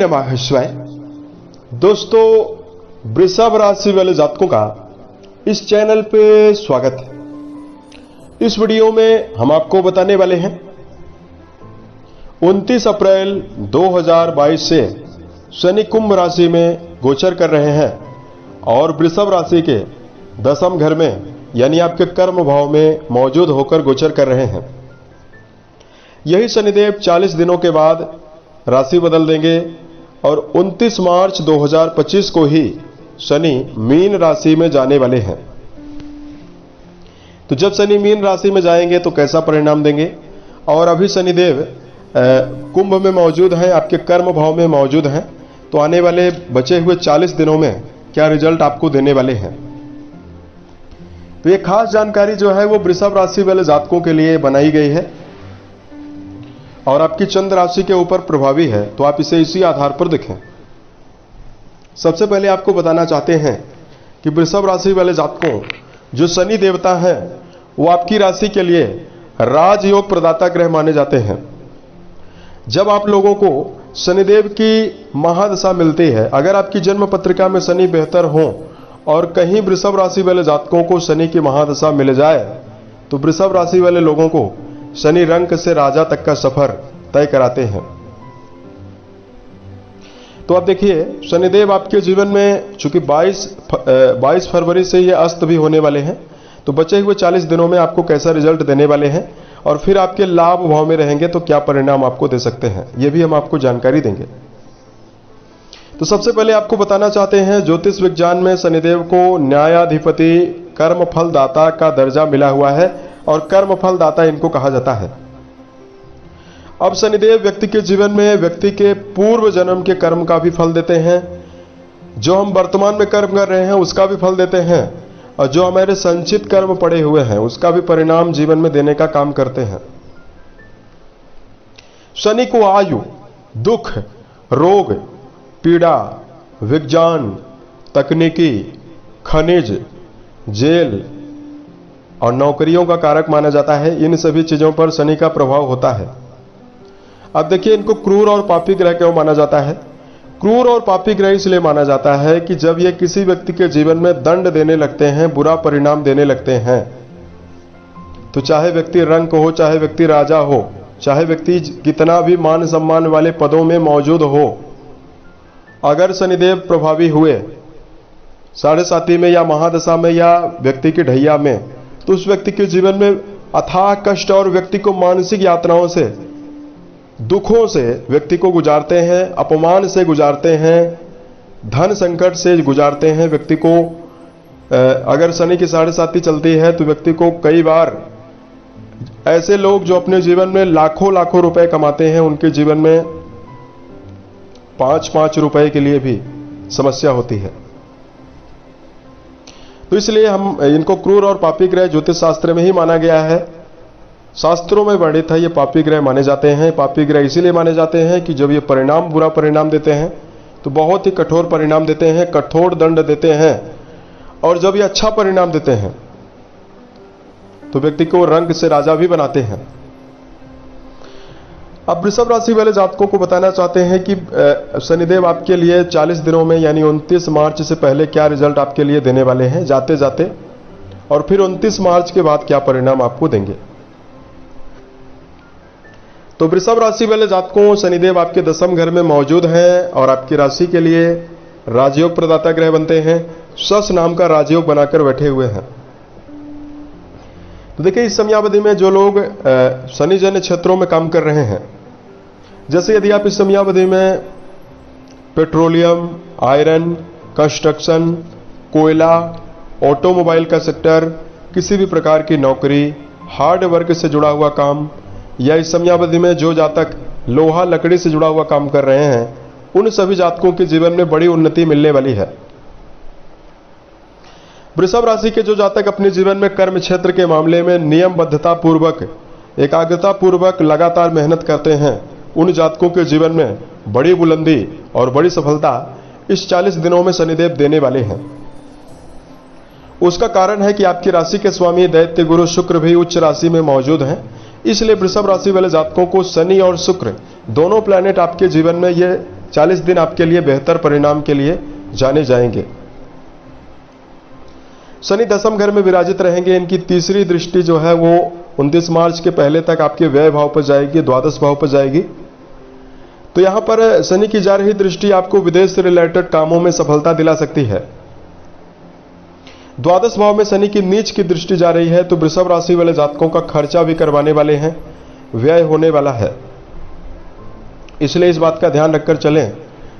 नमः शिवाय। दोस्तों, वृषभ राशि वाले जातकों का इस चैनल पे स्वागत है। इस वीडियो में हम आपको बताने वाले हैं 29 अप्रैल 2022 से शनि कुंभ राशि में गोचर कर रहे हैं और वृषभ राशि के दशम घर में यानी आपके कर्म भाव में मौजूद होकर गोचर कर रहे हैं। यही शनिदेव 40 दिनों के बाद राशि बदल देंगे और 29 मार्च 2025 को ही शनि मीन राशि में जाने वाले हैं। तो जब शनि मीन राशि में जाएंगे तो कैसा परिणाम देंगे, और अभी शनिदेव कुंभ में मौजूद हैं, आपके कर्म भाव में मौजूद हैं, तो आने वाले बचे हुए 40 दिनों में क्या रिजल्ट आपको देने वाले हैं। तो ये खास जानकारी जो है वो वृषभ राशि वाले जातकों के लिए बनाई गई है और आपकी चंद्र राशि के ऊपर प्रभावी है, तो आप इसे इसी आधार पर देखें। सबसे पहले आपको बताना चाहते हैं कि वृषभ राशि वाले जातकों, जो शनि देवता हैं वो आपकी राशि के लिए राजयोग प्रदाता ग्रह माने जाते हैं। जब आप लोगों को शनिदेव की महादशा मिलती है, अगर आपकी जन्म पत्रिका में शनि बेहतर हो और कहीं वृषभ राशि वाले जातकों को शनि की महादशा मिल जाए तो वृषभ राशि वाले लोगों को शनि रंक से राजा तक का सफर तय कराते हैं। तो आप देखिए, शनिदेव आपके जीवन में चूंकि 22 फरवरी से ये अस्त भी होने वाले हैं, तो बचे हुए 40 दिनों में आपको कैसा रिजल्ट देने वाले हैं और फिर आपके लाभ भाव में रहेंगे तो क्या परिणाम आपको दे सकते हैं, ये भी हम आपको जानकारी देंगे। तो सबसे पहले आपको बताना चाहते हैं, ज्योतिष विज्ञान में शनिदेव को न्यायाधिपति कर्म फल दाता का दर्जा मिला हुआ है और कर्म फल दाता इनको कहा जाता है। अब शनिदेव व्यक्ति के जीवन में व्यक्ति के पूर्व जन्म के कर्म का भी फल देते हैं, जो हम वर्तमान में कर्म कर रहे हैं उसका भी फल देते हैं, और जो हमारे संचित कर्म पड़े हुए हैं उसका भी परिणाम जीवन में देने का काम करते हैं। शनि को आयु, दुख, रोग, पीड़ा, विज्ञान, तकनीकी, खनिज, जेल और नौकरियों का कारक माना जाता है। इन सभी चीजों पर शनि का प्रभाव होता है। अब देखिए, इनको क्रूर और पापी ग्रह क्यों माना जाता है। क्रूर और पापी ग्रह इसलिए माना जाता है कि जब ये किसी व्यक्ति के जीवन में दंड देने लगते हैं, बुरा परिणाम देने लगते हैं, तो चाहे व्यक्ति रंक हो, चाहे व्यक्ति राजा हो, चाहे व्यक्ति कितना भी मान सम्मान वाले पदों में मौजूद हो, अगर शनिदेव प्रभावी हुए साढ़े साथी में या महादशा में या व्यक्ति की ढैया में, तो उस व्यक्ति के जीवन में अथाह कष्ट और व्यक्ति को मानसिक यात्राओं से, दुखों से व्यक्ति को गुजारते हैं, अपमान से गुजारते हैं, धन संकट से गुजारते हैं व्यक्ति को। अगर शनि की साढ़े साथी चलती है तो व्यक्ति को कई बार ऐसे लोग जो अपने जीवन में लाखों लाखों रुपए कमाते हैं, उनके जीवन में 5-5 रुपए के लिए भी समस्या होती है। तो इसलिए हम इनको क्रूर और पापी ग्रह ज्योतिष शास्त्र में ही माना गया है, शास्त्रों में वर्णित है, ये पापी ग्रह माने जाते हैं। पापी ग्रह इसीलिए माने जाते हैं कि जब ये परिणाम बुरा परिणाम देते हैं तो बहुत ही कठोर परिणाम देते हैं, कठोर दंड देते हैं, और जब ये अच्छा परिणाम देते हैं तो व्यक्ति को रंग से राजा भी बनाते हैं। अब वृषभ राशि वाले जातकों को बताना चाहते हैं कि शनिदेव आपके लिए 40 दिनों में यानी 29 मार्च से पहले क्या रिजल्ट आपके लिए देने वाले हैं जाते जाते, और फिर 29 मार्च के बाद क्या परिणाम आपको देंगे। तो वृषभ राशि वाले जातकों, शनिदेव आपके दशम घर में मौजूद हैं और आपकी राशि के लिए राजयोग प्रदाता ग्रह बनते हैं। शश नाम का राजयोग बनाकर बैठे हुए हैं। तो देखिए, इस समयावधि में जो लोग शनि जन्य क्षेत्रों में काम कर रहे हैं, जैसे यदि आप इस समयावधि में पेट्रोलियम, आयरन, कंस्ट्रक्शन, कोयला, ऑटोमोबाइल का सेक्टर, किसी भी प्रकार की नौकरी, हार्ड वर्क से जुड़ा हुआ काम, या इस समयावधि में जो जातक लोहा लकड़ी से जुड़ा हुआ काम कर रहे हैं, उन सभी जातकों के जीवन में बड़ी उन्नति मिलने वाली है। वृषभ राशि के जो जातक अपने जीवन में कर्म क्षेत्र के मामले में नियमबद्धता पूर्वक, एकाग्रता पूर्वक लगातार मेहनत करते हैं, उन जातकों के जीवन में बड़ी बुलंदी और बड़ी सफलता इस 40 दिनों में शनिदेव देने वाले हैं। उसका कारण है कि आपकी राशि के स्वामी दैत्य गुरु शुक्र भी उच्च राशि में मौजूद हैं। इसलिए वृषभ राशि वाले जातकों को शनि और शुक्र दोनों प्लैनेट आपके जीवन में ये 40 दिन आपके लिए बेहतर परिणाम के लिए जाने जाएंगे। शनि दसम घर में विराजित रहेंगे। इनकी तीसरी दृष्टि जो है वो 29 मार्च के पहले तक आपके व्यय भाव पर जाएगी, द्वादश भाव पर जाएगी। तो यहां पर शनि की जा रही दृष्टि आपको विदेश से रिलेटेड कामों में सफलता दिला सकती है। द्वादश भाव में शनि की नीच की दृष्टि जा रही है, तो वृषभ राशि वाले जातकों का खर्चा भी करवाने वाले हैं, व्यय होने वाला है। इसलिए इस बात का ध्यान रखकर चलें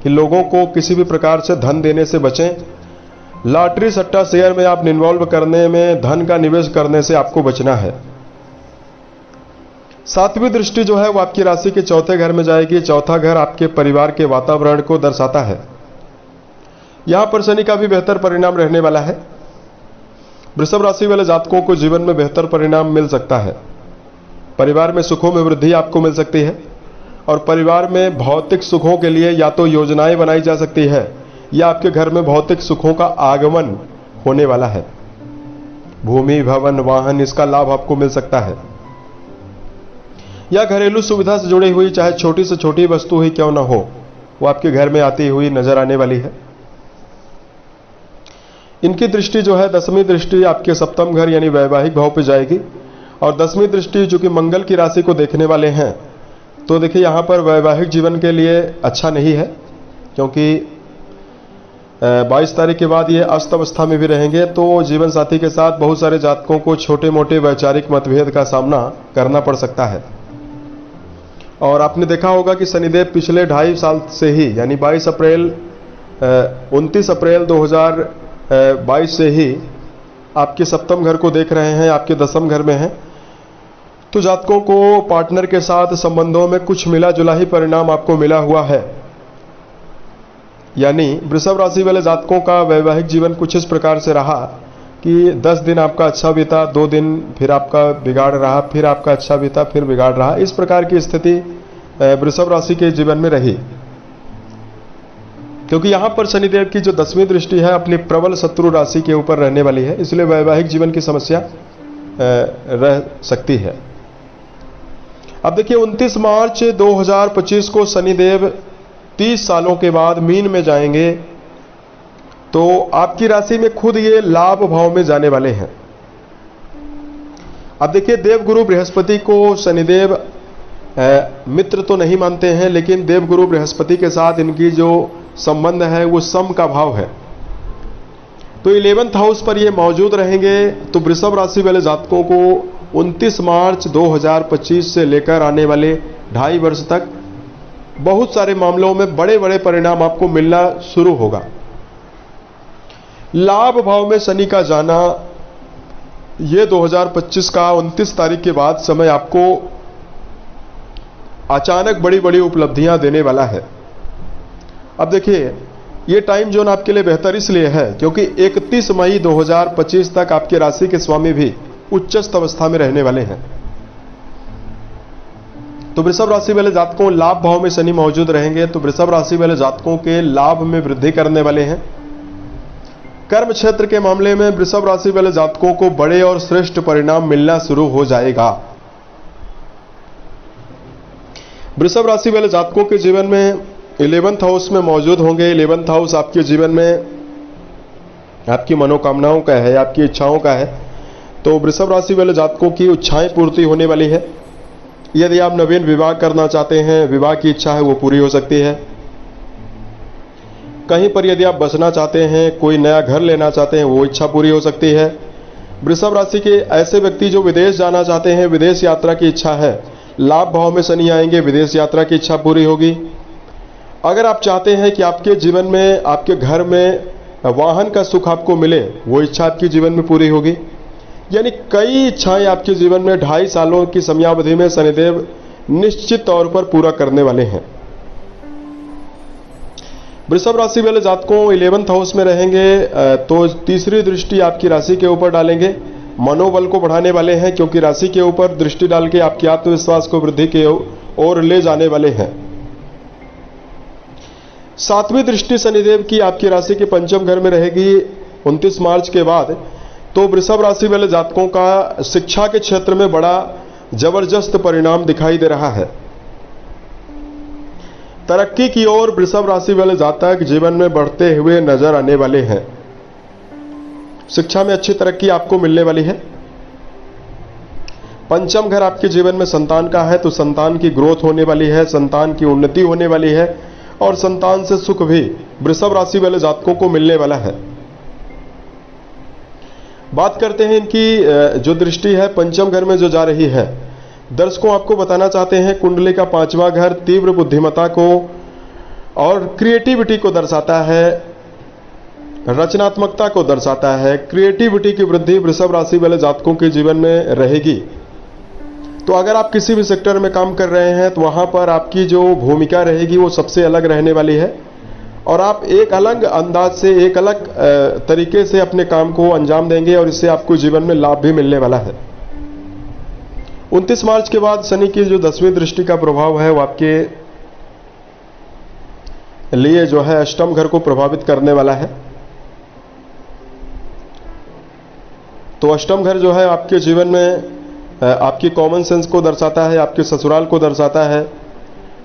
कि लोगों को किसी भी प्रकार से धन देने से बचें। लॉटरी सट्टा शेयर में आप इन्वॉल्व करने में, धन का निवेश करने से आपको बचना है। सातवीं दृष्टि जो है वो आपकी राशि के चौथे घर में जाएगी। चौथा घर आपके परिवार के वातावरण को दर्शाता है। यहां पर शनि का भी बेहतर परिणाम रहने वाला है। वृषभ राशि वाले जातकों को जीवन में बेहतर परिणाम मिल सकता है। परिवार में सुखों में वृद्धि आपको मिल सकती है और परिवार में भौतिक सुखों के लिए या तो योजनाएं बनाई जा सकती है या आपके घर में भौतिक सुखों का आगमन होने वाला है। भूमि, भवन, वाहन, इसका लाभ आपको मिल सकता है। या घरेलू सुविधा से जुड़ी हुई चाहे छोटी से छोटी वस्तु ही क्यों ना हो, वो आपके घर में आती हुई नजर आने वाली है। इनकी दृष्टि जो है, दसवीं दृष्टि आपके सप्तम घर यानी वैवाहिक भाव पे जाएगी और 10वीं दृष्टि जो कि मंगल की राशि को देखने वाले हैं, तो देखिए यहां पर वैवाहिक जीवन के लिए अच्छा नहीं है, क्योंकि 22 तारीख के बाद ये अस्त अवस्था में भी रहेंगे। तो जीवन साथी के साथ बहुत सारे जातकों को छोटे मोटे वैचारिक मतभेद का सामना करना पड़ सकता है। और आपने देखा होगा कि शनिदेव पिछले 2.5 साल से ही यानी 29 अप्रैल 2022 से ही आपके सप्तम घर को देख रहे हैं, आपके दसम घर में हैं। तो जातकों को पार्टनर के साथ संबंधों में कुछ मिला जुला ही परिणाम आपको मिला हुआ है। यानी वृषभ राशि वाले जातकों का वैवाहिक जीवन कुछ इस प्रकार से रहा कि 10 दिन आपका अच्छा बीता, 2 दिन फिर आपका बिगाड़ रहा, फिर आपका अच्छा बीता, फिर बिगाड़ रहा। इस प्रकार की स्थिति वृषभ राशि के जीवन में रही, क्योंकि यहां पर शनिदेव की जो 10वीं दृष्टि है अपनी प्रबल शत्रु राशि के ऊपर रहने वाली है, इसलिए वैवाहिक जीवन की समस्या रह सकती है। अब देखिए 29 मार्च 2025 को शनिदेव 30 सालों के बाद मीन में जाएंगे, तो आपकी राशि में खुद ये लाभ भाव में जाने वाले हैं। अब देखिए देवगुरु बृहस्पति को शनिदेव मित्र तो नहीं मानते हैं, लेकिन देवगुरु बृहस्पति के साथ इनकी जो संबंध है वो सम का भाव है। तो 11th हाउस पर ये मौजूद रहेंगे। तो वृषभ राशि वाले जातकों को 29 मार्च 2025 से लेकर आने वाले 2.5 वर्ष तक बहुत सारे मामलों में बड़े बड़े परिणाम आपको मिलना शुरू होगा। लाभ भाव में शनि का जाना, ये 2025 का 29 तारीख के बाद समय आपको अचानक बड़ी बड़ी उपलब्धियां देने वाला है। अब देखिए ये टाइम जोन आपके लिए बेहतर इसलिए है क्योंकि 31 मई 2025 तक आपके राशि के स्वामी भी उच्चस्थ अवस्था में रहने वाले हैं। तो वृषभ राशि वाले जातकों लाभ भाव में शनि मौजूद रहेंगे, तो वृषभ राशि वाले जातकों के लाभ में वृद्धि करने वाले हैं। कर्म क्षेत्र के मामले में वृषभ राशि वाले जातकों को बड़े और श्रेष्ठ परिणाम मिलना शुरू हो जाएगा। वृषभ राशि वाले जातकों के जीवन में 11th हाउस में मौजूद होंगे। 11th हाउस आपके जीवन में आपकी मनोकामनाओं का है, आपकी इच्छाओं का है। तो वृषभ राशि वाले जातकों की इच्छाएं पूर्ति होने वाली है। यदि आप नवीन विवाह करना चाहते हैं, विवाह की इच्छा है वो पूरी हो सकती है। कहीं पर यदि आप बसना चाहते हैं, कोई नया घर लेना चाहते हैं, वो इच्छा पूरी हो सकती है। वृषभ राशि के ऐसे व्यक्ति जो विदेश जाना चाहते हैं, विदेश यात्रा की इच्छा है, लाभ भाव में शनि आएंगे, विदेश यात्रा की इच्छा पूरी होगी। अगर आप चाहते हैं कि आपके जीवन में, आपके घर में वाहन का सुख आपको मिले, वो इच्छा आपके जीवन में पूरी होगी। यानी कई इच्छाएं आपके जीवन में 2.5 सालों की समयावधि में शनिदेव निश्चित तौर पर पूरा करने वाले हैं। वृषभ राशि वाले जातकों 11th हाउस में रहेंगे, तो तीसरी दृष्टि आपकी राशि के ऊपर डालेंगे, मनोबल को बढ़ाने वाले हैं, क्योंकि राशि के ऊपर दृष्टि डाल के आपके आत्मविश्वास को वृद्धि की ओर ले जाने वाले हैं। 7वीं दृष्टि शनिदेव की आपकी राशि के पंचम घर में रहेगी 29 मार्च के बाद। तो वृषभ राशि वाले जातकों का शिक्षा के क्षेत्र में बड़ा जबरदस्त परिणाम दिखाई दे रहा है। तरक्की की ओर वृषभ राशि वाले जातक जीवन में बढ़ते हुए नजर आने वाले हैं। शिक्षा में अच्छी तरक्की आपको मिलने वाली है। पंचम घर आपके जीवन में संतान का है, तो संतान की ग्रोथ होने वाली है, संतान की उन्नति होने वाली है और संतान से सुख भी वृषभ राशि वाले जातकों को मिलने वाला है। बात करते हैं इनकी जो दृष्टि है पंचम घर में जो जा रही है। दर्शकों, आपको बताना चाहते हैं कुंडली का पांचवा घर तीव्र बुद्धिमत्ता को और क्रिएटिविटी को दर्शाता है, रचनात्मकता को दर्शाता है। क्रिएटिविटी की वृद्धि वृषभ राशि वाले जातकों के जीवन में रहेगी। तो अगर आप किसी भी सेक्टर में काम कर रहे हैं तो वहां पर आपकी जो भूमिका रहेगी वो सबसे अलग रहने वाली है और आप एक अलग अंदाज से, एक अलग तरीके से अपने काम को अंजाम देंगे और इससे आपको जीवन में लाभ भी मिलने वाला है। 29 मार्च के बाद शनि की जो 10वीं दृष्टि का प्रभाव है वो आपके लिए जो है अष्टम घर को प्रभावित करने वाला है। तो अष्टम घर जो है आपके जीवन में आपकी कॉमन सेंस को दर्शाता है, आपके ससुराल को दर्शाता है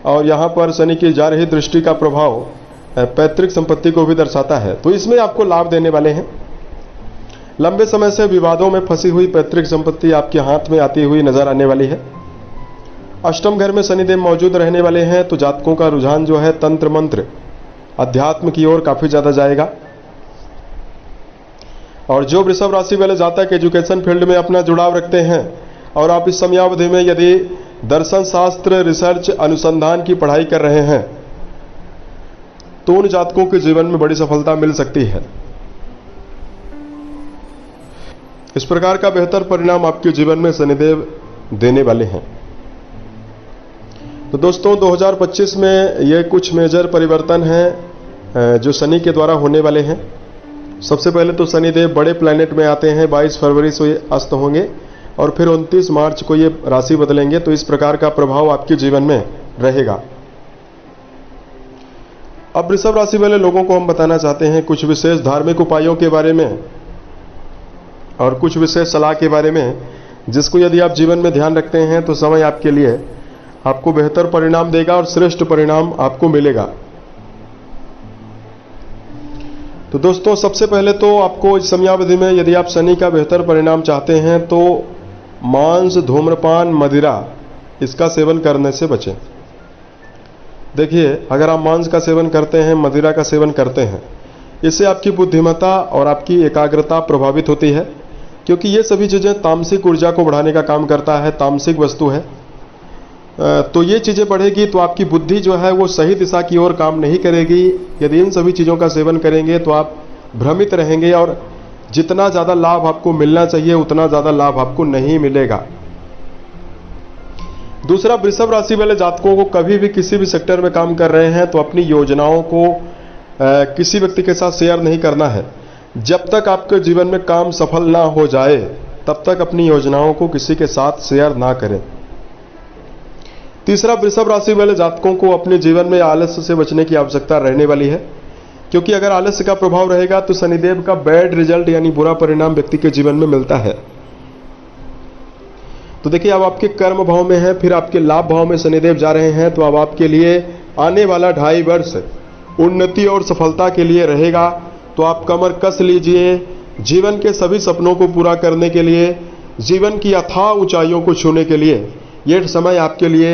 और यहाँ पर शनि की जा रही दृष्टि का प्रभाव पैतृक संपत्ति को भी दर्शाता है। तो इसमें आपको लाभ देने वाले हैं। लंबे समय से विवादों में फंसी हुई पैतृक संपत्ति आपके हाथ में आती हुई नजर आने वाली है। अष्टम घर में शनिदेव मौजूद रहने वाले हैं, तो जातकों का रुझान जो है तंत्र मंत्र अध्यात्म की ओर काफी ज्यादा जाएगा। और जो वृषभ राशि वाले जातक एजुकेशन फील्ड में अपना जुड़ाव रखते हैं और आप इस समयावधि में यदि दर्शन शास्त्र, रिसर्च, अनुसंधान की पढ़ाई कर रहे हैं तो उन जातकों के जीवन में बड़ी सफलता मिल सकती है। इस प्रकार का बेहतर परिणाम आपके जीवन में शनिदेव देने वाले हैं। तो दोस्तों 2025 में ये कुछ मेजर परिवर्तन हैं जो शनि के द्वारा होने वाले हैं। सबसे पहले तो शनिदेव बड़े प्लैनेट में आते हैं, 22 फरवरी से ये अस्त होंगे और फिर 29 मार्च को ये राशि बदलेंगे। तो इस प्रकार का प्रभाव आपके जीवन में रहेगा। अब वृषभ राशि वाले लोगों को हम बताना चाहते हैं कुछ विशेष धार्मिक उपायों के बारे में और कुछ विशेष सलाह के बारे में, जिसको यदि आप जीवन में ध्यान रखते हैं तो समय आपके लिए आपको बेहतर परिणाम देगा और श्रेष्ठ परिणाम आपको मिलेगा। तो दोस्तों सबसे पहले तो आपको इस समयावधि में यदि आप शनि का बेहतर परिणाम चाहते हैं तो मांस, धूम्रपान, मदिरा इसका सेवन करने से बचें। देखिए, अगर आप मांस का सेवन करते हैं, मदिरा का सेवन करते हैं, इससे आपकी बुद्धिमत्ता और आपकी एकाग्रता प्रभावित होती है, क्योंकि ये सभी चीज़ें तामसिक ऊर्जा को बढ़ाने का काम करता है, तामसिक वस्तु है। तो ये चीज़ें बढ़ेगी तो आपकी बुद्धि जो है वो सही दिशा की ओर काम नहीं करेगी। यदि इन सभी चीज़ों का सेवन करेंगे तो आप भ्रमित रहेंगे और जितना ज़्यादा लाभ आपको मिलना चाहिए उतना ज़्यादा लाभ आपको नहीं मिलेगा। दूसरा, वृषभ राशि वाले जातकों को कभी भी किसी भी सेक्टर में काम कर रहे हैं तो अपनी योजनाओं को किसी व्यक्ति के साथ शेयर नहीं करना है। जब तक आपके जीवन में काम सफल ना हो जाए तब तक अपनी योजनाओं को किसी के साथ शेयर ना करें। तीसरा, वृषभ राशि वाले जातकों को अपने जीवन में आलस्य से बचने की आवश्यकता रहने वाली है, क्योंकि अगर आलस्य का प्रभाव रहेगा तो शनिदेव का बैड रिजल्ट यानी बुरा परिणाम व्यक्ति के जीवन में मिलता है। तो देखिए, अब आपके कर्म भाव में है, फिर आपके लाभ भाव में शनिदेव जा रहे हैं, तो अब आपके लिए आने वाला 2.5 वर्ष उन्नति और सफलता के लिए रहेगा। तो आप कमर कस लीजिए। जीवन के सभी सपनों को पूरा करने के लिए, जीवन की अथाह ऊंचाइयों को छूने के लिए यह समय आपके लिए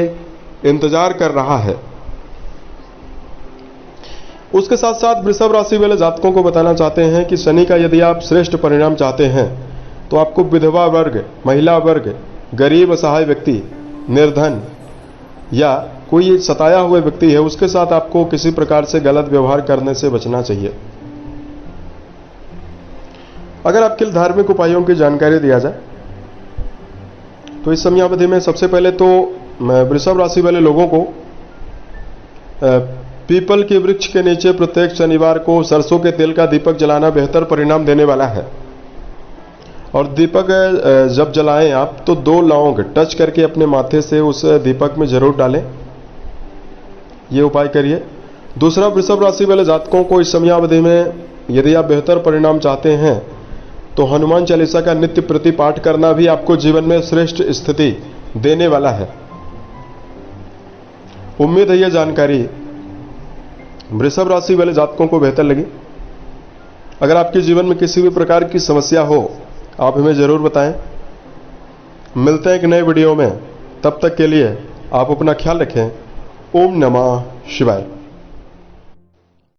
इंतजार कर रहा है। उसके साथ साथ वृषभ राशि वाले जातकों को बताना चाहते हैं कि शनि का यदि आप श्रेष्ठ परिणाम चाहते हैं तो आपको विधवा वर्ग, महिला वर्ग, गरीब असहाय व्यक्ति, निर्धन या कोई सताया हुए व्यक्ति है उसके साथ आपको किसी प्रकार से गलत व्यवहार करने से बचना चाहिए। अगर आपके धार्मिक उपायों की जानकारी दिया जाए तो इस समयावधि में सबसे पहले तो वृषभ राशि वाले लोगों को पीपल के वृक्ष के नीचे प्रत्येक शनिवार को सरसों के तेल का दीपक जलाना बेहतर परिणाम देने वाला है। और दीपक जब जलाएं आप तो 2 लौंग टच करके अपने माथे से उस दीपक में जरूर डालें। ये उपाय करिए। दूसरा, वृषभ राशि वाले जातकों को इस समयावधि में यदि आप बेहतर परिणाम चाहते हैं तो हनुमान चालीसा का नित्य प्रति पाठ करना भी आपको जीवन में श्रेष्ठ स्थिति देने वाला है। उम्मीद है यह जानकारी वृषभ राशि वाले जातकों को बेहतर लगी। अगर आपके जीवन में किसी भी प्रकार की समस्या हो आप हमें जरूर बताएं। मिलते हैं एक नए वीडियो में, तब तक के लिए आप अपना ख्याल रखें। ओम नमः शिवाय।